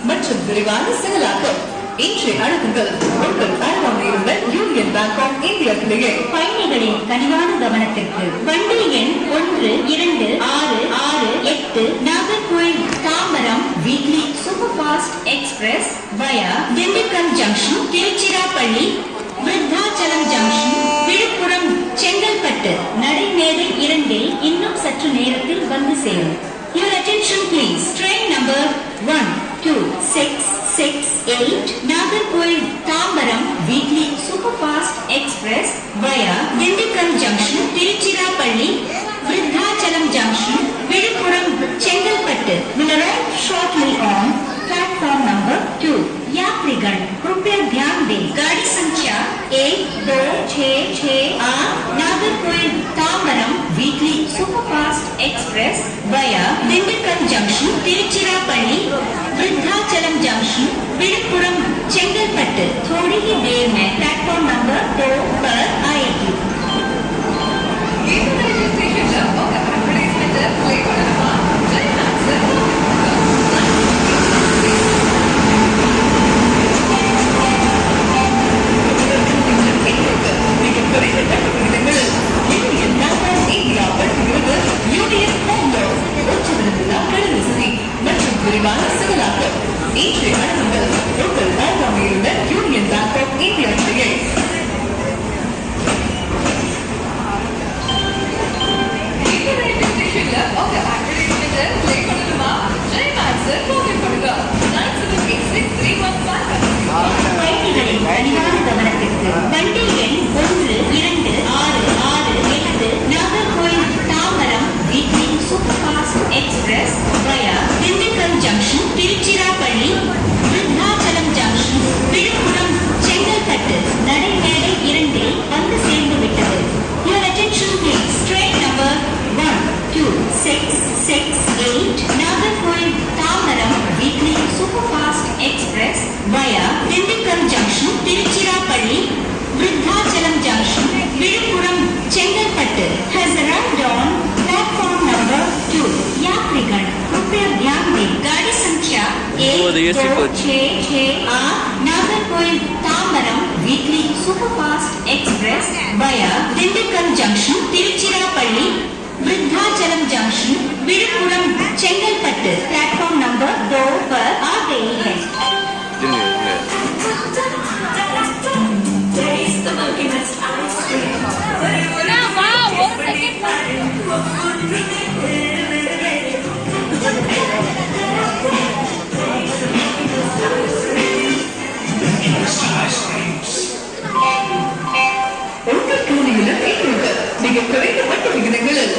மற்றும் விரிவான செயலாக்கம் இன்றைய அழைப்புகள் உங்கள் அருகாமையில் யூனியன் பேங்க் ஆஃப் இந்தியா கிளையை பயணிகளின் கனிவான கவனத்திற்கு வண்டி எண் 126668 Nagercoil Tambaram weekly super fast express via Dindigul junction Tiruchirappalli Vriddhachalam junction Villupuram Chengalpattu நடைமேடை 2 இன்னும் சற்று நேரத்தில் வந்து சேரும். Your attention please. Train number 126668 Nagarkoil Tambaram weekly superfast express via Dindikkal junction Tiruchirappalli Viruddhachalam junction Viluppuram Chengalpattu will arrive shortly on platform number 2. यात्रीगण कृपया ध्यान दें. गाड़ी संख्या 1266 Nagercoil Tambaram weekly superfast express वया दिंडुकल जंक्शन तिरुचिरापल्ली विरुद्धाचलम जंक्शन विழுப்புரம் चेंगलपट्टू थोड़ी ही देर में प्लेटफॉर्म नंबर 2 पर आएगी. விரிவான செயலாக்கம் இன்றைய அழைப்புகள் உங்கள் அருகாமையில் யூனியன் பேங்க் ஆஃப் இந்தியா கிளையை பயணிகளின் கனிவான கவனத்திற்கு வண்டி எண் 126668 Nagercoil Tambaram weekly superfast express via Dindigul junction Tiruchirappalli Vriddhachalam junction Villupuram Chengalpattu நடைமேடை 2 வந்து சேர்ந்து விட்டது. Your attention please. Train number 126668 Nagercoil Tambaram weekly superfast express via Dindikkal junction Tiruchirappalli Viruddhachalam junction Viluppuram Chengalpattu has arrived on platform number 2. यात्रीगण कृपया ध्यान दें. गाड़ी संख्या 1266 Nagercoil Tambaram weekly superfast express via Dindikkal junction Tiruchirappalli Vriddhachalam junction Villupuram Chengalpattu platform number 2 पर आ गई है. உங்கள் கூலியில் மிக குறைந்த மட்டும் விகிதங்களில்